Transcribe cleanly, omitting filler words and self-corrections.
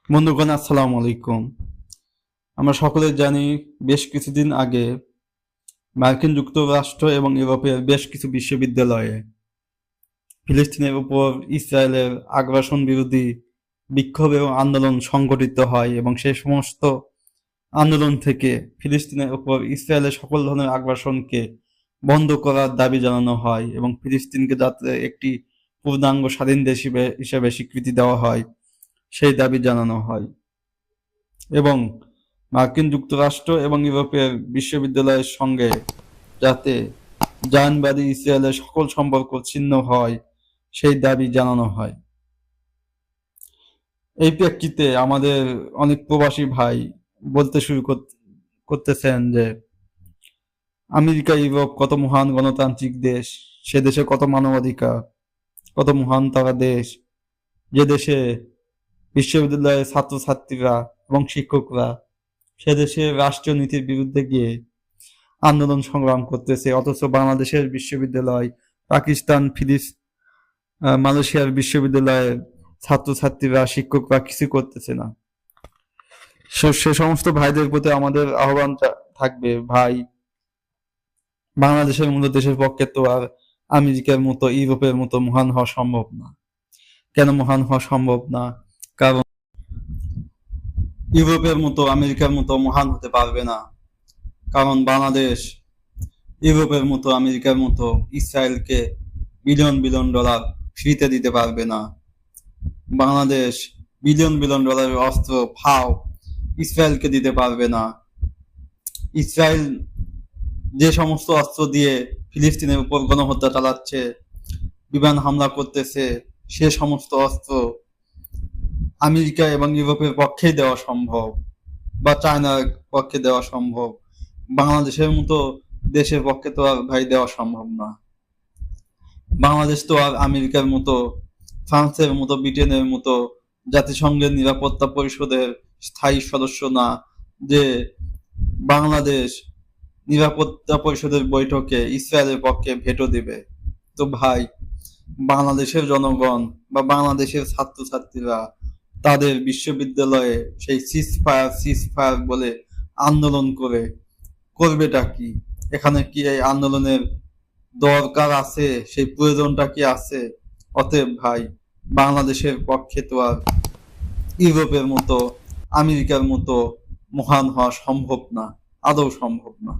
বন্ধুগণ, আসসালামু আলাইকুম। আমরা সকলে জানি, বেশ কিছুদিন আগে মার্কিন যুক্তরাষ্ট্র এবং ইউরোপের বেশ কিছু বিশ্ববিদ্যালয়ে ফিলিস্তিনের উপর ইসরায়েলের আগ্রাসন বিরোধী বিক্ষোভ এবং আন্দোলন সংগঠিত হয় এবং সেই সমস্ত আন্দোলন থেকে ফিলিস্তিনের উপর ইসরায়েলের সকল ধরনের আগ্রাসনকে বন্ধ করার দাবি জানানো হয় এবং ফিলিস্তিনকে যাতে একটি পূর্ণাঙ্গ স্বাধীন দেশ হিসেবে স্বীকৃতি দেওয়া হয় সেই দাবি জানানো হয়। এবং মার্কিন যুক্তরাষ্ট্র এবং ইউরোপের বিশ্ববিদ্যালয়ের সঙ্গে যাতে জায়নবাদী ইসরায়েলের সকল সম্পর্ক ছিন্ন হয় সেই দাবি জানানো হয়। এই প্রেক্ষিতে আমাদের অনেক প্রবাসী ভাই বলতে শুরু করতেছেন যে আমেরিকা ইউরোপ কত মহান গণতান্ত্রিক দেশ, সে দেশে কত মানবাধিকার, কত মহান তারা দেশ, যে দেশে বিশ্ববিদ্যালয়ের ছাত্রছাত্রীরা এবং শিক্ষকরা সে দেশের রাষ্ট্রীয় নীতির বিরুদ্ধে গিয়ে আন্দোলন সংগ্রাম করতেছে, অথচ বাংলাদেশের বিশ্ববিদ্যালয়, পাকিস্তান, মালয়েশিয়ার বিশ্ববিদ্যালয়ের ছাত্রছাত্রীরা শিক্ষকরা কিছু করতেছে না। সে সমস্ত ভাইদের প্রতি আমাদের আহ্বান থাকবে, ভাই, বাংলাদেশের মতো দেশের পক্ষে তো আর আমেরিকার মতো ইউরোপের মতো মহান হওয়া সম্ভব না। কেন মহান হওয়া সম্ভব না? কারণ ইউরোপের মতো আমেরিকার মতো মহান হতে পারবে না, কারণ বাংলাদেশ ইউরোপের মতো আমেরিকার মতো ইসরায়েলকে বিলিয়ন বিলিয়ন ডলার ফ্রিতে দিতে পারবে না। বাংলাদেশ বিলিয়ন বিলিয়ন ডলারের অস্ত্র ফাও ইসরায়েলকে দিতে পারবে না। ইসরায়েল যে সমস্ত অস্ত্র দিয়ে ফিলিস্তিনের উপর গণহত্যা চালাচ্ছে, বিমান হামলা করতেছে, সে সমস্ত অস্ত্র আমেরিকা এবং ইউরোপের পক্ষেই দেওয়া সম্ভব, বা চায়নার পক্ষে দেওয়া সম্ভব। বাংলাদেশের মতো দেশের পক্ষে তো আর ভাই দেওয়া সম্ভব না। বাংলাদেশ তো আর আমেরিকার মতো, ফ্রান্সের মতো, ব্রিটেনের মতো জাতিসংঘের নিরাপত্তা পরিষদের স্থায়ী সদস্য না যে বাংলাদেশ নিরাপত্তা পরিষদের বৈঠকে ইসরায়েলের পক্ষে ভেটো দিবে। তো ভাই, বাংলাদেশের জনগণ বা বাংলাদেশের ছাত্রছাত্রীরা তাদের বিশ্ববিদ্যালয়ে সেই সিজ ফায়ার বলে আন্দোলন করবেটা কি? এখানে কি এই আন্দোলনের দরকার আছে? সেই প্রয়োজনটা কি আছে? অতএব ভাই, বাংলাদেশের পক্ষে তো আর ইউরোপের মতো, আমেরিকার মতো মহান হওয়া সম্ভব না, আদৌ সম্ভব না।